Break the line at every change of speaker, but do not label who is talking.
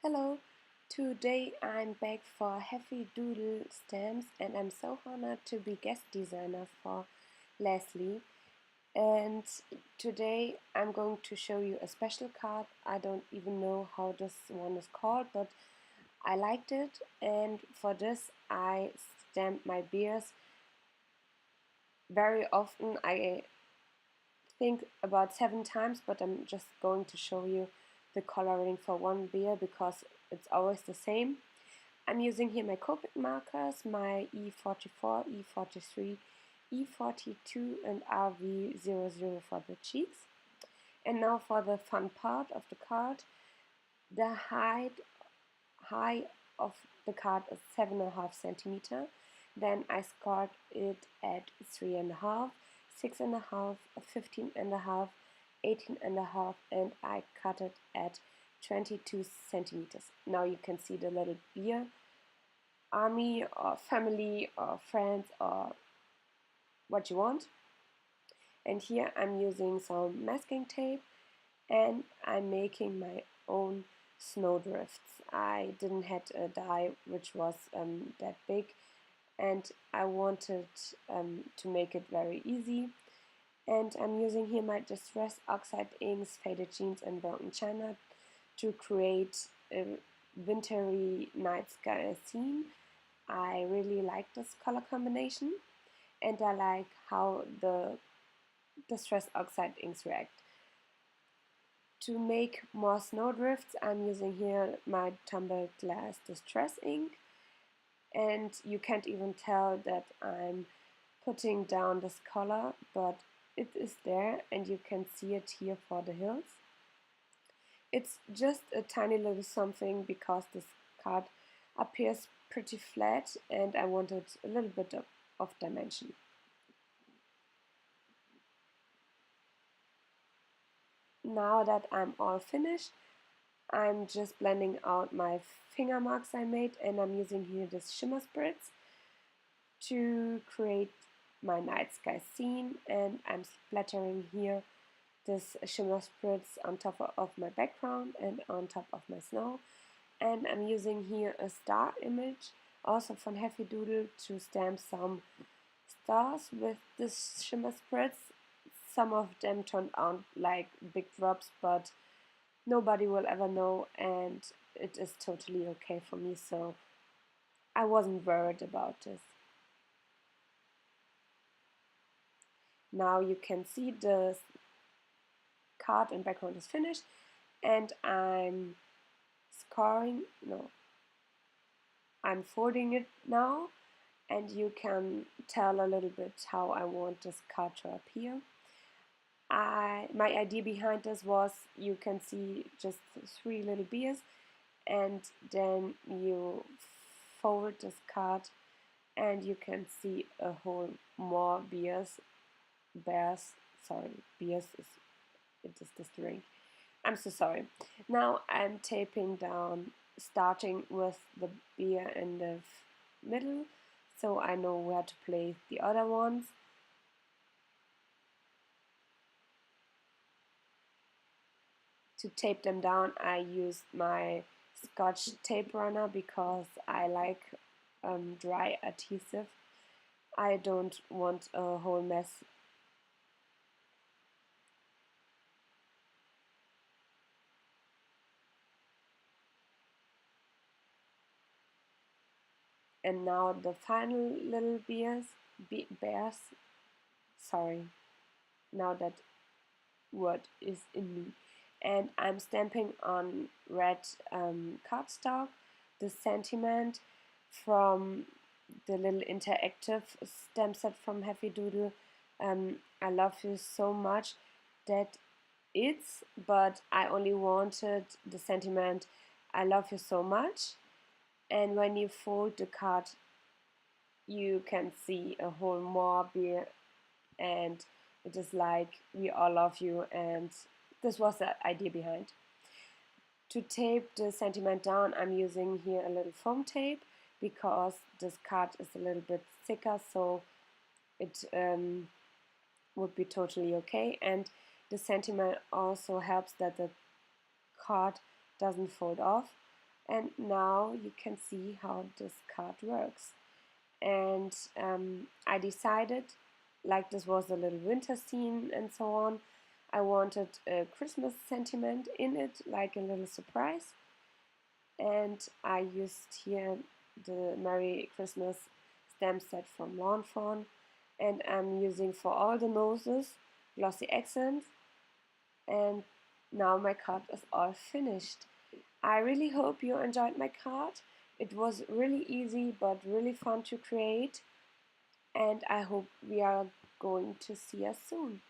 Hello, today I'm back for Heffy Doodle stamps and I'm so honored to be guest designer for Leslie. And today I'm going to show you a special card. I don't even know how this one is called, but I liked it, and for this I stamped my beers very often. I think about 7 times, but I'm just going to show you the coloring for one beer because it's always the same. I'm using here my Copic markers, my E44, E43, E42 and RVOO for the cheeks. And now for the fun part of the card. The high of the card is 7.5 centimeter. Then I scored it at 3.5, 6.5, 15.5, 18.5, and I cut it at 22 centimeters. Now you can see the little beer army or family or friends or what you want. And here I'm using some masking tape and I'm making my own snowdrifts. I didn't have a die which was that big, and I wanted to make it very easy. And I'm using here my Distress Oxide inks, Faded Jeans and Broken China to create a wintry night sky scene. I really like this color combination and I like how the Distress Oxide inks react. To make more snowdrifts, I'm using here my Tumbled Glass Distress ink, and you can't even tell that I'm putting down this color, but it is there and you can see it here for the hills. It's just a tiny little something because this card appears pretty flat and I wanted a little bit of dimension. Now that I'm all finished, I'm just blending out my finger marks I made, and I'm using here this shimmer spritz to create my night sky scene, and I'm splattering here this shimmer spritz on top of my background and on top of my snow. And I'm using here a star image also from Heffy Doodle to stamp some stars with this shimmer spritz. Some of them turned out like big drops, but nobody will ever know, and it is totally okay for me, so I wasn't worried about this. Now you can see the card and background is finished, and I'm folding it now, and you can tell a little bit how I want this card to appear. My idea behind this was you can see just 3 little beers, and then you fold this card and you can see a whole more beers. Beers is this drink. I'm so sorry. Now I'm taping down, starting with the beer in the middle, so I know where to place the other ones. To tape them down, I used my Scotch tape runner because I like dry adhesive. I don't want a whole mess. And now the final little bears, sorry, now that word is in me. And I'm stamping on red cardstock the sentiment from the little interactive stamp set from Heffy Doodle. I love you so much, that it's, but I only wanted the sentiment I love you so much. And when you fold the card, you can see a whole more beer, and it is like we all love you, and this was the idea behind. To tape the sentiment down, I'm using here a little foam tape because this card is a little bit thicker, so it would be totally okay. And the sentiment also helps that the card doesn't fold off. And now you can see how this card works. And I decided, like this was a little winter scene and so on, I wanted a Christmas sentiment in it, like a little surprise. And I used here the Merry Christmas stamp set from Lawn Fawn, and I'm using for all the noses glossy accents. And now my card is all finished. I really hope you enjoyed my card. It was really easy but really fun to create, and I hope we are going to see us soon.